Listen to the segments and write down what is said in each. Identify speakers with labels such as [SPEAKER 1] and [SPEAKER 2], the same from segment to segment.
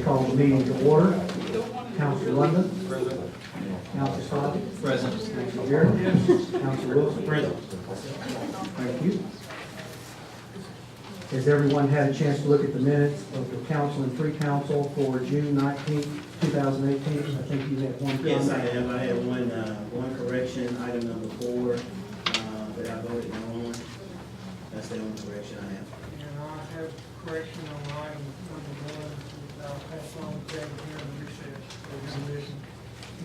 [SPEAKER 1] call the meeting to order. Councilor London.
[SPEAKER 2] Present.
[SPEAKER 1] Councilor Stockton.
[SPEAKER 2] Present.
[SPEAKER 1] Councilor Beard. Councilor Wilson.
[SPEAKER 2] Present.
[SPEAKER 1] Thank you. Has everyone had a chance to look at the minutes of the council and pre-council for June 19th, 2018? I think you had one comment.
[SPEAKER 3] Yes, I have. I have one correction, item number 4, that I voted no on. That's the only correction I have.
[SPEAKER 4] And I have correction on item number 1, that I'll pass on to Kevin here in recess for revision.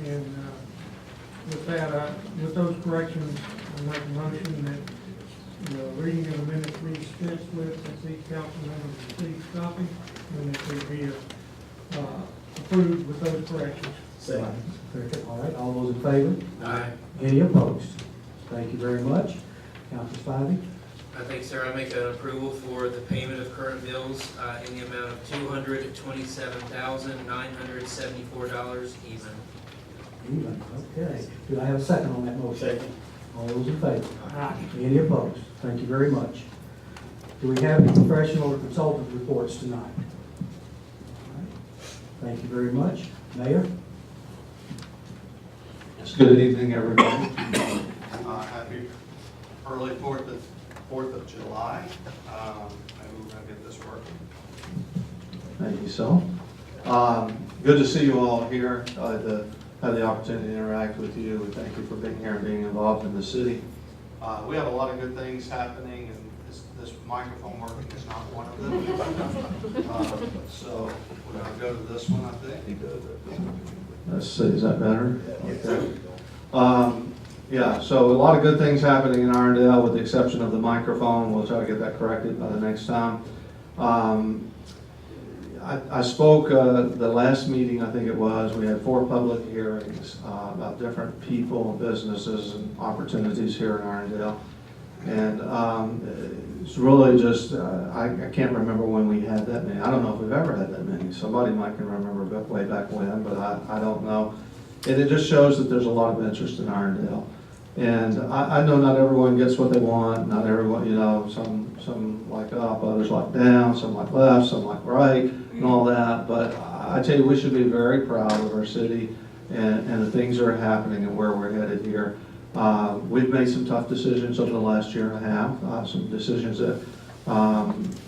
[SPEAKER 4] And with that, with those corrections, I make a motion that the reading of the minutes be dispensed with, since each council member receives copy, and that they be approved with those corrections.
[SPEAKER 3] Second.
[SPEAKER 1] All right, all those in favor?
[SPEAKER 2] Aye.
[SPEAKER 1] Any opposed? Thank you very much. Councilor Spivey.
[SPEAKER 5] I think, sir, I make an approval for the payment of current bills in the amount of $227,974 even.
[SPEAKER 1] Even, okay. Do I have a second on that motion?
[SPEAKER 3] Second.
[SPEAKER 1] All those in favor? Any opposed? Thank you very much. Do we have any professional or consultant reports tonight? All right. Thank you very much. Mayor?
[SPEAKER 6] Good evening, everybody. Happy early 4th of July. Maybe we're going to get this working. Thank you, so. Good to see you all here. To have the opportunity to interact with you. We thank you for being here and being involved in the city. We have a lot of good things happening, and this microphone working is not one of them. So we're going to go to this one, I think. Let's see, is that better? Okay. Yeah, so a lot of good things happening in Irondale, with the exception of the microphone. We'll try to get that corrected by the next time. I spoke the last meeting, I think it was, we had 4 public hearings about different people, businesses, and opportunities here in Irondale. And it's really just, I can't remember when we had that many. I don't know if we've ever had that many. Somebody might can remember way back when, but I don't know. And it just shows that there's a lot of interest in Irondale. And I know not everyone gets what they want. Not everyone, you know, some like up, others like down, some like left, some like right, and all that. But I tell you, we should be very proud of our city and the things that are happening and where we're headed here. We've made some tough decisions over the last year and a half, some decisions that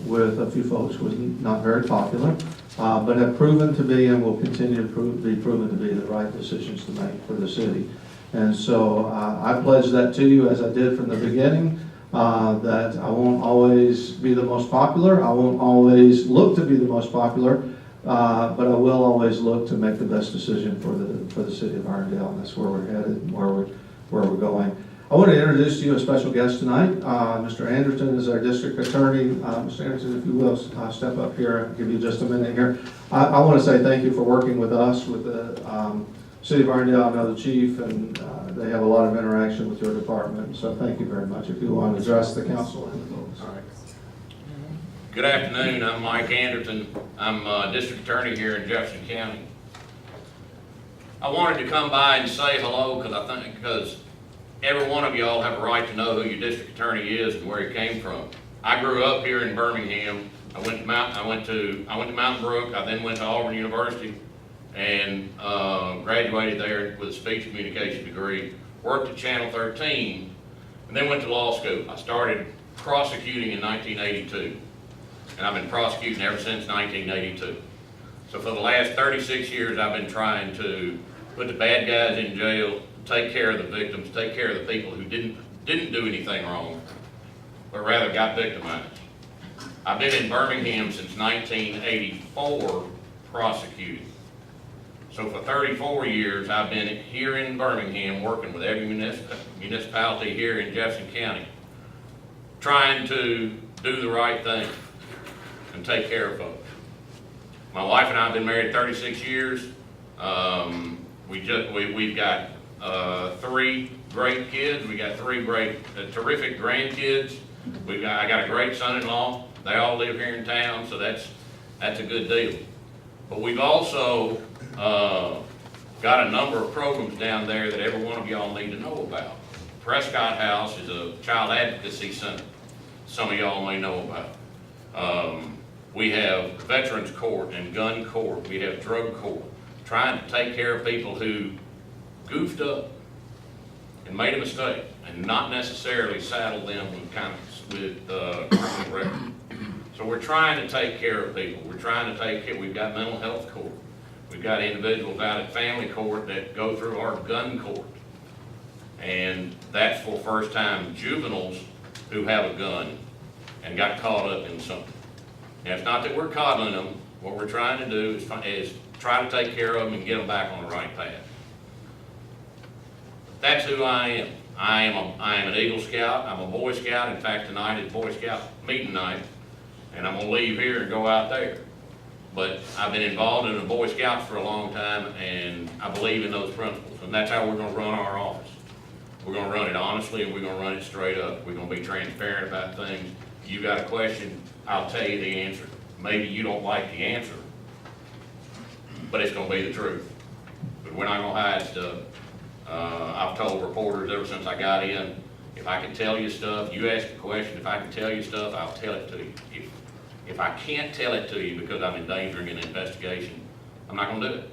[SPEAKER 6] with a few folks was not very popular, but have proven to be and will continue to be proven to be the right decisions to make for the city. And so I pledge that to you, as I did from the beginning, that I won't always be the most popular, I won't always look to be the most popular, but I will always look to make the best decision for the city of Irondale, and that's where we're headed and where we're going. I want to introduce to you a special guest tonight. Mr. Anderson is our district attorney. Mr. Anderson, if you will, step up here. I'll give you just a minute here. I want to say thank you for working with us, with the city of Irondale. I know the chief, and they have a lot of interaction with your department. So thank you very much. If you want to address the council and the folks. All right.
[SPEAKER 7] Good afternoon. I'm Mike Anderson. I'm district attorney here in Jefferson County. I wanted to come by and say hello because every one of y'all have a right to know who your district attorney is and where he came from. I grew up here in Birmingham. I went to Mountain Brook. I then went to Auburn University and graduated there with a speech communication degree. Worked at Channel 13, and then went to law school. I started prosecuting in 1982, and I've been prosecuting ever since 1982. So for the last 36 years, I've been trying to put the bad guys in jail, take care of the victims, take care of the people who didn't do anything wrong, but rather got victimized. I've been in Birmingham since 1984 prosecuting. So for 34 years, I've been here in Birmingham working with every municipality here in Jefferson County, trying to do the right thing and take care of folks. My wife and I have been married 36 years. We've got 3 great kids. We got 3 terrific grandkids. I got a great son-in-law. They all live here in town, so that's a good deal. But we've also got a number of programs down there that every one of y'all need to know about. Prescott House is a child advocacy center. Some of y'all may know about. We have veterans court and gun court, we have drug court, trying to take care of people who goofed up and made a mistake, and not necessarily saddle them with criminal record. So we're trying to take care of people. We're trying to take care, we've got mental health court. We've got individuals out at family court that go through our gun court. And that's for first-time juveniles who have a gun and got caught up in something. Now, it's not that we're coddling them. What we're trying to do is try to take care of them and get them back on the right path. That's who I am. I am an Eagle Scout. I'm a Boy Scout. In fact, tonight is Boy Scout meeting night, and I'm gonna leave here and go out there. But I've been involved in the Boy Scouts for a long time, and I believe in those principles, and that's how we're gonna run our office. We're gonna run it honestly, and we're gonna run it straight up. We're gonna be transparent about things. You got a question, I'll tell you the answer. Maybe you don't like the answer, but it's gonna be the truth. But we're not gonna hide stuff. I've told reporters ever since I got in, if I can tell you stuff, you ask a question, if I can tell you stuff, I'll tell it to you. If I can't tell it to you because I'm endangering an investigation, I'm not gonna do it.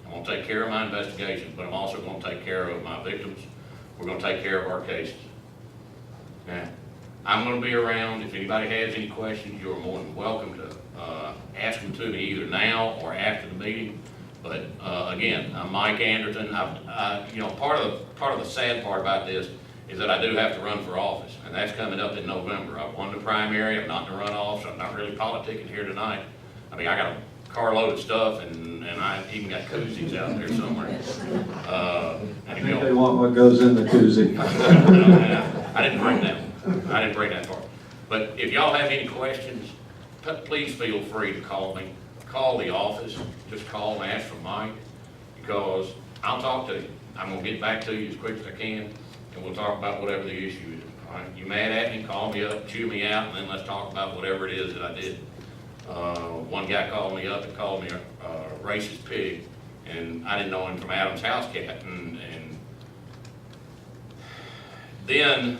[SPEAKER 7] I'm gonna take care of my investigation, but I'm also gonna take care of my victims. We're gonna take care of our cases. Now, I'm gonna be around. If anybody has any questions, you're more than welcome to ask them to me either now or after the meeting. But again, I'm Mike Anderson. You know, part of the sad part about this is that I do have to run for office, and that's coming up in November. I've won the primary. I'm not in the runoff, so I'm not really politicking here tonight. I mean, I got a carload of stuff, and I even got koozies out there somewhere.
[SPEAKER 6] I think they want what goes in the koozie.
[SPEAKER 7] I didn't bring that. I didn't bring that part. But if y'all have any questions, please feel free to call me. Call the office. Just call and ask for Mike, because I'll talk to you. I'm gonna get back to you as quick as I can, and we'll talk about whatever the issue is. All right? You mad at me? Call me up, chew me out, and then let's talk about whatever it is that I did. One guy called me up and called me a racist pig, and I didn't know him from Adam's house cat, and then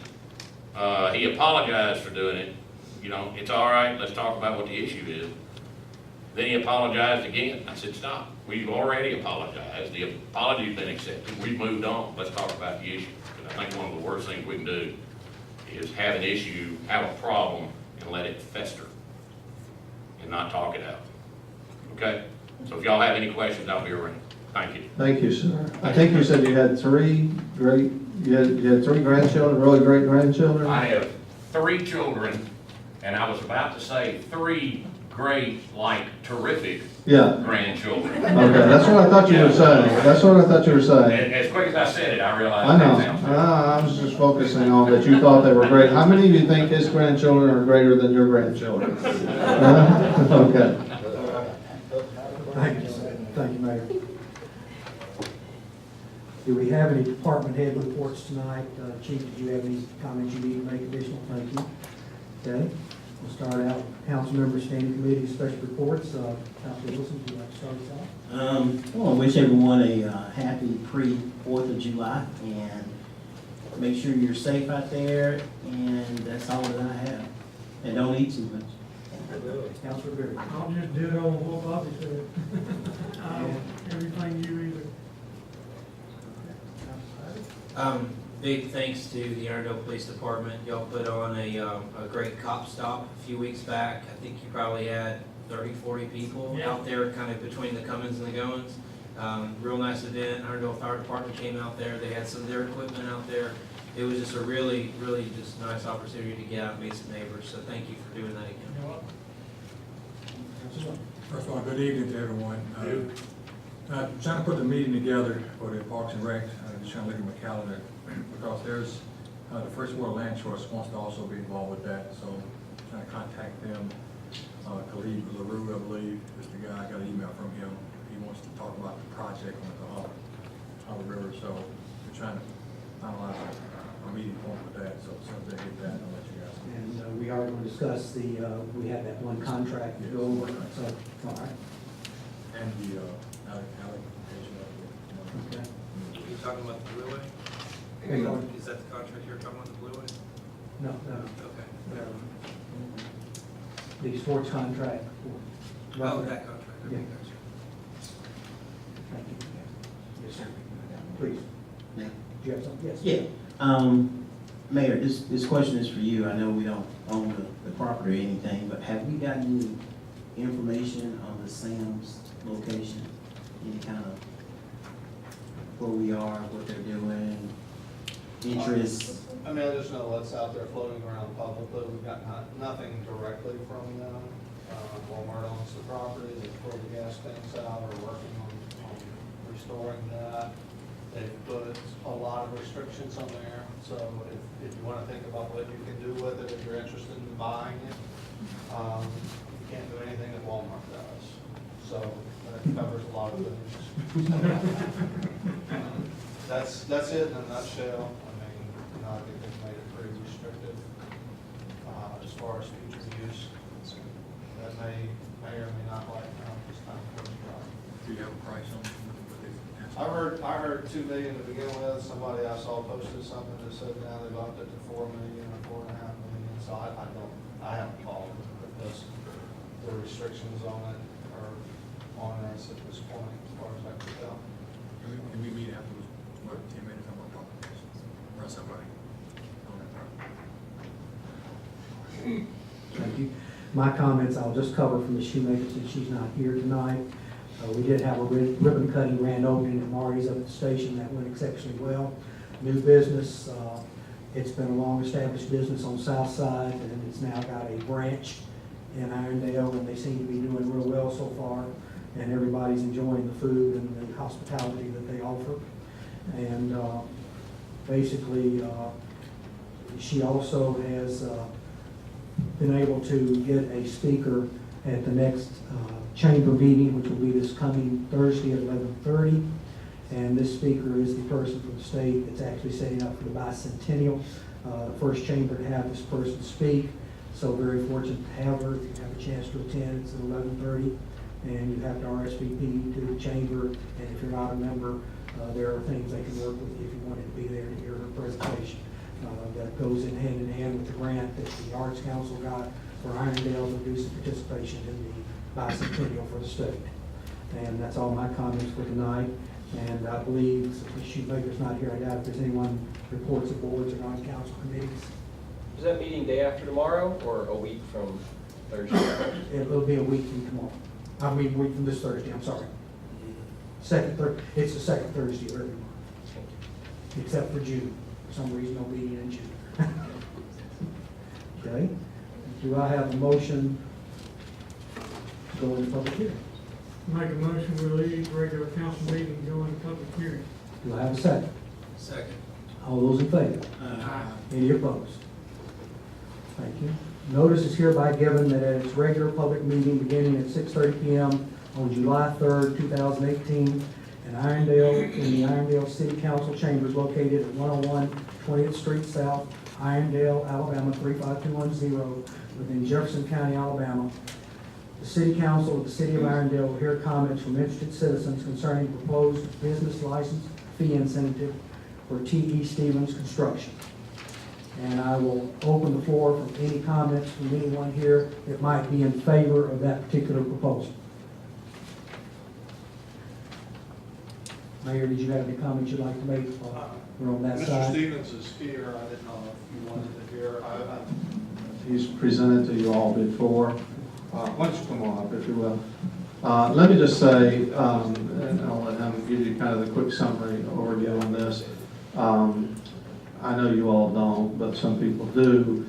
[SPEAKER 7] he apologized for doing it. You know, it's all right, let's talk about what the issue is. Then he apologized again. I said, stop. We've already apologized. The apology's been accepted. We've moved on. Let's talk about the issue. Because I think one of the worst things we can do is have an issue, have a problem, and let it fester and not talk it out. Okay? So if y'all have any questions, I'll be around. Thank you.
[SPEAKER 6] Thank you, sir. I think you said you had three grandchildren, really great grandchildren?
[SPEAKER 7] I have 3 children, and I was about to say 3 great, like, terrific
[SPEAKER 6] Yeah.
[SPEAKER 7] grandchildren.
[SPEAKER 6] Okay, that's what I thought you were saying. That's what I thought you were saying.
[SPEAKER 7] And as quick as I said it, I realized
[SPEAKER 6] I know.
[SPEAKER 7] that sounds good.
[SPEAKER 6] I was just focusing on that you thought they were great. How many of you think his grandchildren are greater than your grandchildren? Okay.
[SPEAKER 1] Thank you, sir. Thank you, Mayor. Do we have any department head reports tonight? Chief, did you have any comments you need to make additional? Thank you. Okay, we'll start out, council members, standing committee, special reports. Councilor Wilson, would you like to start us off?
[SPEAKER 3] I want to wish everyone a happy pre-4th of July, and make sure you're safe out there, and that's all that I have. And don't eat too much.
[SPEAKER 1] Councilor Berry.
[SPEAKER 4] I'll just ditto on what Bobby said. Everything you either.
[SPEAKER 5] Big thanks to the Irondale Police Department. Y'all put on a great cop stop a few weeks back. I think you probably had 30, 40 people out there kind of between the comings and the goings. Real nice event. Irondale Fire Department came out there. They had some of their equipment out there. It was just a really, really just nice opportunity to get out and meet some neighbors. So thank you for doing that again.
[SPEAKER 2] First of all, good evening to everyone. Trying to put the meeting together for the Parks and Rec, just trying to look at my calendar, because there's, the First World Land Trust wants to also be involved with that, so trying to contact them. Khalid LaRue, I believe, is the guy. I got an email from him. He wants to talk about the project on the River, so we're trying to finalize a meeting point with that, so as soon as they get that, I'll let you guys know.
[SPEAKER 1] And we are going to discuss we have that one contract to go over, so, all right.
[SPEAKER 2] And the allocation of the.
[SPEAKER 1] Okay.
[SPEAKER 5] Are you talking about the Blue Way?
[SPEAKER 1] Hey, go on.
[SPEAKER 5] Is that the contract you're talking about, the Blue Way?
[SPEAKER 1] No, no.
[SPEAKER 5] Okay.
[SPEAKER 1] the sports contract for.
[SPEAKER 5] Oh, that contract, okay,
[SPEAKER 1] Yeah.
[SPEAKER 5] gotcha.
[SPEAKER 1] Thank you. Yes, sir. Please.
[SPEAKER 3] Yeah.
[SPEAKER 1] Do you have something? Yes.
[SPEAKER 3] Yeah, Mayor, this question is for you. I know we don't own the property or anything, but have we gotten any information on the Sam's location? Any kind of where we are, what they're doing, interest?
[SPEAKER 6] I mean, I just know what's out there floating around publicly. We've got nothing directly from them. Walmart owns the property, they pulled the gas tanks out, are working on restoring that. They've put a lot of restrictions on there, so if you want to think about what you can do with it, if you're interested in buying it, you can't do anything that Walmart does. So that covers a lot of things. That's it in a nutshell. I mean, I think they've made it pretty restrictive as far as future use. That may or may not like this time for the project.
[SPEAKER 2] Do you have a price on what they?
[SPEAKER 6] I heard 2 million to begin with. Somebody I saw posted something that said now they've upped it to 4 million or 4.5 million. So I haven't called because the restrictions on it are on us at this point, as far as I can tell.
[SPEAKER 2] Can we meet afterwards, what, 10 minutes on what property is? Or somebody on that property?
[SPEAKER 1] Thank you. My comments, I'll just cover from the shoemaker since she's not here tonight. We did have a ribbon cutting grand opening at Marty's up at the station. That went exceptionally well. New business, it's been a long-established business on South Side, and it's now got a branch in Irondale, and they seem to be doing real well so far. And everybody's enjoying the food and the hospitality that they offer. And basically, she also has been able to get a speaker at the next chamber meeting, which will be this coming Thursday at 11:30. And this speaker is the person from the state that's actually setting up for the bicentennial, the first chamber to have this person speak. So very fortunate to have her. If you have a chance to attend, it's at 11:30. And you have to RSVP to the chamber. And if you're not a member, there are things they can work with you if you wanted to be there to hear her presentation. That goes in hand with the grant that the Arts Council got for Irondale to do some participation in the bicentennial for the state. And that's all my comments for tonight. And I believe, since Ms. Shoemaker's not here, I doubt if there's anyone reports of boards or non-council committees.
[SPEAKER 8] Is that meeting day after tomorrow or a week from Thursday?
[SPEAKER 1] It'll be a week from tomorrow. I mean, a week from this Thursday, I'm sorry. It's the second Thursday of every month, except for June. For some reason, no meeting in June. Okay. Do I have a motion to go into public hearing?
[SPEAKER 4] Make a motion, we leave regular council meeting, and go into public hearing.
[SPEAKER 1] Do I have a second?
[SPEAKER 5] Second.
[SPEAKER 1] All those in favor? Any opposed? Thank you. Notice is hereby given that at its regular public meeting beginning at 6:30 p.m. on July 3rd, 2018, in Irondale, in the Irondale City Council chambers located at 101 20th Street South, Irondale, Alabama 35210, within Jefferson County, Alabama. The City Council of the City of Irondale will hear comments from interested citizens concerning proposed business license fee incentive for T.E. Stevens Construction. And I will open the floor for any comments from anyone here that might be in favor of that particular proposal. Mayor, did you have any comments you'd like to make? We're on that
[SPEAKER 6] Mr.
[SPEAKER 1] side.
[SPEAKER 6] Stevens is here. I didn't know if you wanted to hear. He's presented to you all before. Why don't you come on up, if you will. Let me just say, and I'll let him give you kind of the quick summary overview on this. I know you all don't, but some people do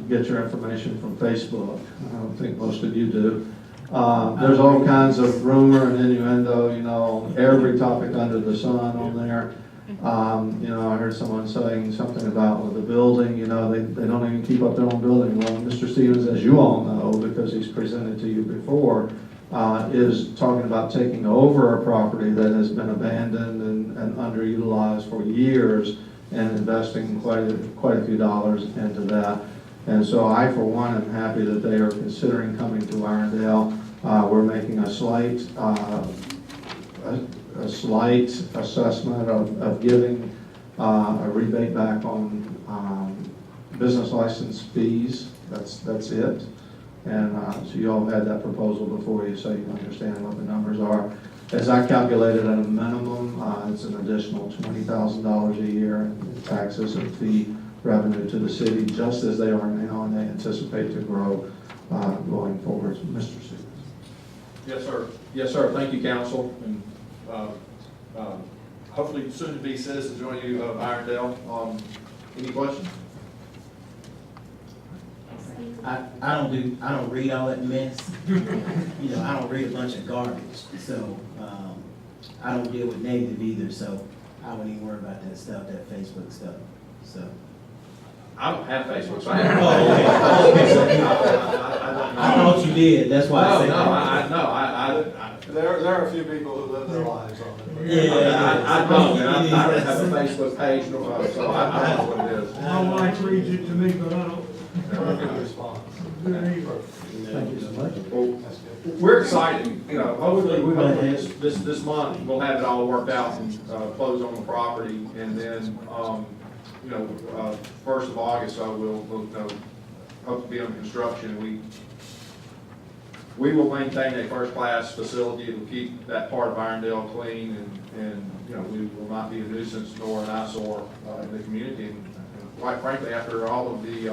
[SPEAKER 6] get your information from Facebook. I don't think most of you do. There's all kinds of rumor and innuendo, you know, every topic under the sun on there. You know, I heard someone saying something about with the building, you know, they don't even keep up their own building. Well, Mr. Stevens, as you all know, because he's presented to you before, is talking about taking over a property that has been abandoned and underutilized for years and investing quite a few dollars into that. And so I, for one, am happy that they are considering coming to Irondale. We're making a slight assessment of giving a rebate back on business license fees. That's it. And so you all had that proposal before you, so you understand what the numbers are. As I calculated at a minimum, it's an additional $20,000 a year in taxes and fee revenue to the city, just as they are now, and they anticipate to grow going forward. Mr. Stevens.
[SPEAKER 9] Yes, sir. Yes, sir. Thank you, council, and hopefully soon-to-be citizens join you of Irondale. Any questions?
[SPEAKER 3] I don't read all that mess. You know, I don't read a bunch of garbage, so, I don't deal with negative either, so I wouldn't even worry about that stuff, that Facebook stuff, so.
[SPEAKER 9] I don't have Facebook, so I have.
[SPEAKER 3] Oh, okay.
[SPEAKER 9] I don't know.
[SPEAKER 3] I thought you did, that's why I
[SPEAKER 9] No,
[SPEAKER 3] said
[SPEAKER 9] no,
[SPEAKER 3] that.
[SPEAKER 9] there
[SPEAKER 10] There are a few people who live their lives on it.
[SPEAKER 3] Yeah.
[SPEAKER 9] I don't, and I don't have a Facebook page, so I don't know what it is.
[SPEAKER 4] My wife reads it to me, but I don't.
[SPEAKER 10] Good response.
[SPEAKER 4] Do it either.
[SPEAKER 1] Thank you so much.
[SPEAKER 9] Well, we're excited, you know, hopefully, this month, we'll have it all worked out and, close on the property, and then, you know, 1st of August, so we'll, you know, hope to be under construction. We will maintain a first-class facility. It will keep that part of Irondale clean, and, you know, we will not be a nuisance nor an eyesore, in the community. And quite frankly, after all of the,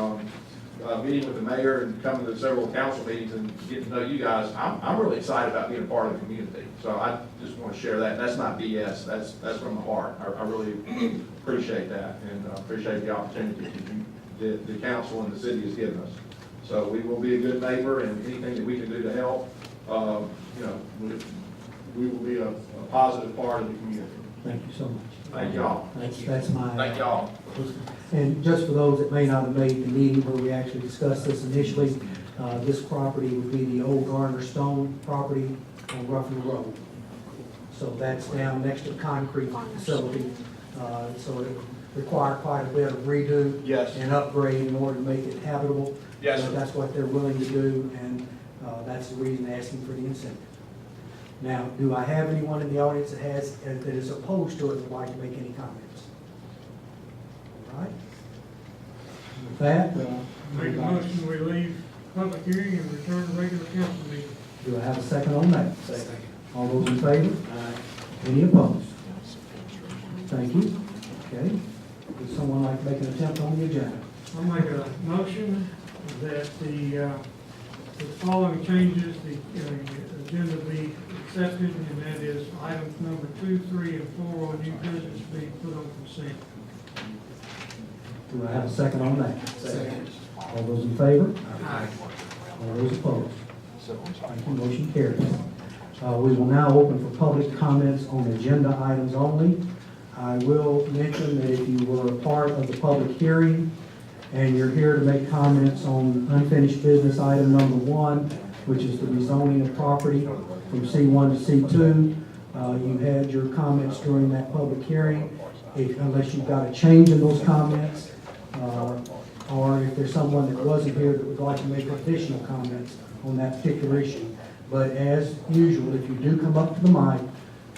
[SPEAKER 9] meeting with the mayor and coming to several council meetings and getting to know you guys, I'm really excited about being a part of the community. So I just want to share that. And that's not BS. That's from the heart. I really appreciate that, and appreciate the opportunity that the council and the city has given us. So we will be a good neighbor, and anything that we can do to help, you know, we will be a positive part of the community.
[SPEAKER 1] Thank you so much.
[SPEAKER 9] Thank y'all.
[SPEAKER 1] That's my.
[SPEAKER 7] Thank y'all.
[SPEAKER 1] And just for those that may not have made the meeting where we actually discussed this initially, this property would be the old Garner Stone property on Ruffin Road. So that's down next to the concrete facility. So it would require quite a bit of redo.
[SPEAKER 9] Yes.
[SPEAKER 1] And upgrade in order to make it habitable.
[SPEAKER 9] Yes,
[SPEAKER 1] So
[SPEAKER 9] sir.
[SPEAKER 1] that's what they're willing to do, and that's the reason asking for the incentive. Now, do I have anyone in the audience that is opposed to it and would like to make any comments? All right. With that,
[SPEAKER 4] Make a motion, we leave public hearing and return to regular council meeting.
[SPEAKER 1] do I have a second on that? Second. All those in favor? Any opposed? Thank you. Okay. Would someone like to make an attempt on the agenda?
[SPEAKER 4] I'll make a motion that the following changes, the agenda be accepted, and that is items number 2, 3, and 4 on new business being put on consent.
[SPEAKER 1] Do I have a second on that? Second. All those in favor?
[SPEAKER 4] Aye.
[SPEAKER 1] All those opposed? Thank you, motion carries. We will now open for public comments on agenda items only. I will mention that if you were a part of the public hearing and you're here to make comments on unfinished business item number 1, which is the rezoning of property from C1 to C2, you had your comments during that public hearing. Unless you've got a change in those comments, or if there's someone that wasn't here that would like to make additional comments on that particular issue. But as usual, if you do come up to the mic,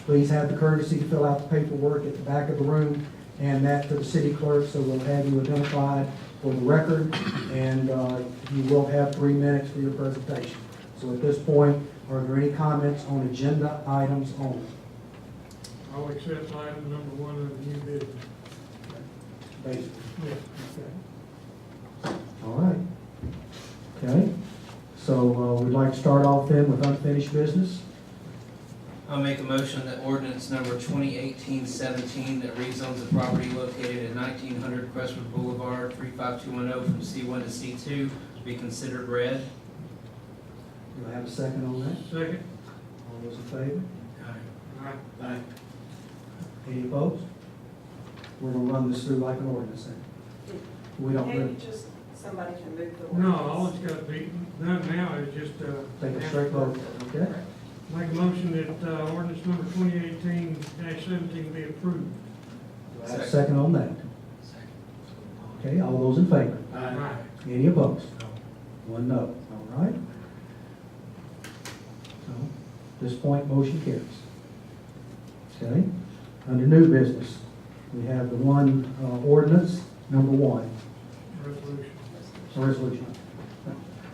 [SPEAKER 1] please have the courtesy to fill out the paperwork at the back of the room and that to the city clerk, so we'll have you identified for the record, and you will have 3 minutes for your presentation. So at this point, are there any comments on agenda items only?
[SPEAKER 4] I'll accept item number 1 of the new business.
[SPEAKER 1] Basically.
[SPEAKER 4] Yes.
[SPEAKER 1] Okay. All right. Okay, so we'd like to start off then with unfinished business.
[SPEAKER 5] I'll make a motion that ordinance number 2018-17 that rezones the property located at 1900 Crestwood Boulevard, 35210 from C1 to C2 be considered read.
[SPEAKER 1] Do I have a second on that?
[SPEAKER 4] Second.
[SPEAKER 1] All those in favor?
[SPEAKER 4] Aye.
[SPEAKER 1] Any opposed? We're gonna run this through like an ordinance then. We don't
[SPEAKER 11] Maybe
[SPEAKER 1] really
[SPEAKER 11] just somebody can move the
[SPEAKER 4] No,
[SPEAKER 11] ordinance.
[SPEAKER 4] all it's got to be done now is just,
[SPEAKER 1] take a straight vote, okay?
[SPEAKER 4] make a motion that, ordinance number 2018-17 be approved.
[SPEAKER 1] Do I have a second on that? Okay, all those in favor?
[SPEAKER 4] Aye.
[SPEAKER 1] Any opposed? One no, all right? So, at this point, motion carries. Okay, under new business, we have the one ordinance, number 1,
[SPEAKER 4] Resolution.
[SPEAKER 1] resolution.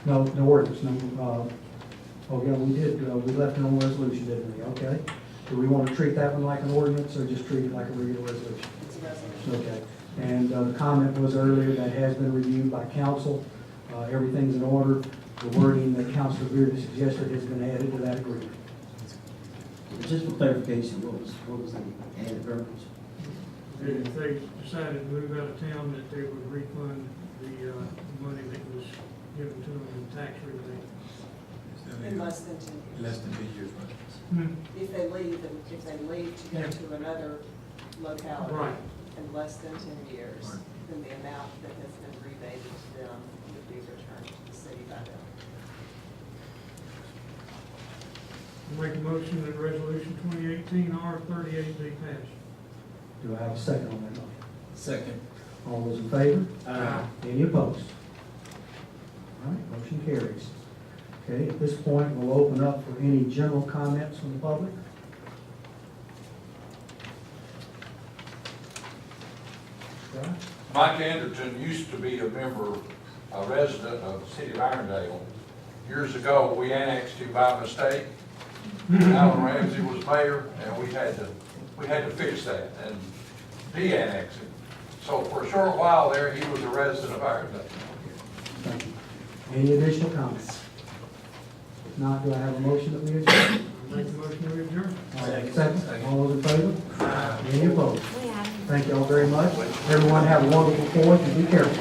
[SPEAKER 1] No, no ordinance, no, oh yeah, we did, we left it on resolution, didn't we? Okay. Do we want to treat that one like an ordinance or just treat it like a regular resolution?
[SPEAKER 11] It's a resolution.
[SPEAKER 1] Okay. And the comment was earlier that has been reviewed by council. Everything's in order. The wording that Councilor Beard suggested has been added to that agreement.
[SPEAKER 3] Just for clarification, what was the added verbiage?
[SPEAKER 4] And if they decided to move out of town, that they would refund the money that was given to them in tax rebate.
[SPEAKER 11] In less than 10 years.
[SPEAKER 2] Less than 2 years, right?
[SPEAKER 11] If they leave to go
[SPEAKER 4] Yeah.
[SPEAKER 11] to another locality.
[SPEAKER 4] Right.
[SPEAKER 11] In less than 10 years,
[SPEAKER 2] Right.
[SPEAKER 11] then the amount that has been rebated to them would be returned to the city by them.
[SPEAKER 4] Make a motion that resolution 2018-R38 be passed.
[SPEAKER 1] Do I have a second on that motion?
[SPEAKER 5] Second.
[SPEAKER 1] All those in favor?
[SPEAKER 5] Aye.
[SPEAKER 1] Any opposed? All right, motion carries. Okay, at this point, we'll open up for any general comments from the public. Scott?
[SPEAKER 12] Mike Anderson used to be a member, a resident of the city of Irondale. Years ago, we annexed him by mistake. Alan Ramsey was mayor, and we had to fix that and de-annex him. So for a short while there, he was a resident of Irondale.
[SPEAKER 1] Thank you. Any additional comments? If not, do I have a motion that we adjourn?
[SPEAKER 4] Make a motion to adjourn.
[SPEAKER 1] All right, second. All those in favor? Any opposed? Thank you all very much. Everyone have a wonderful 4th and be careful.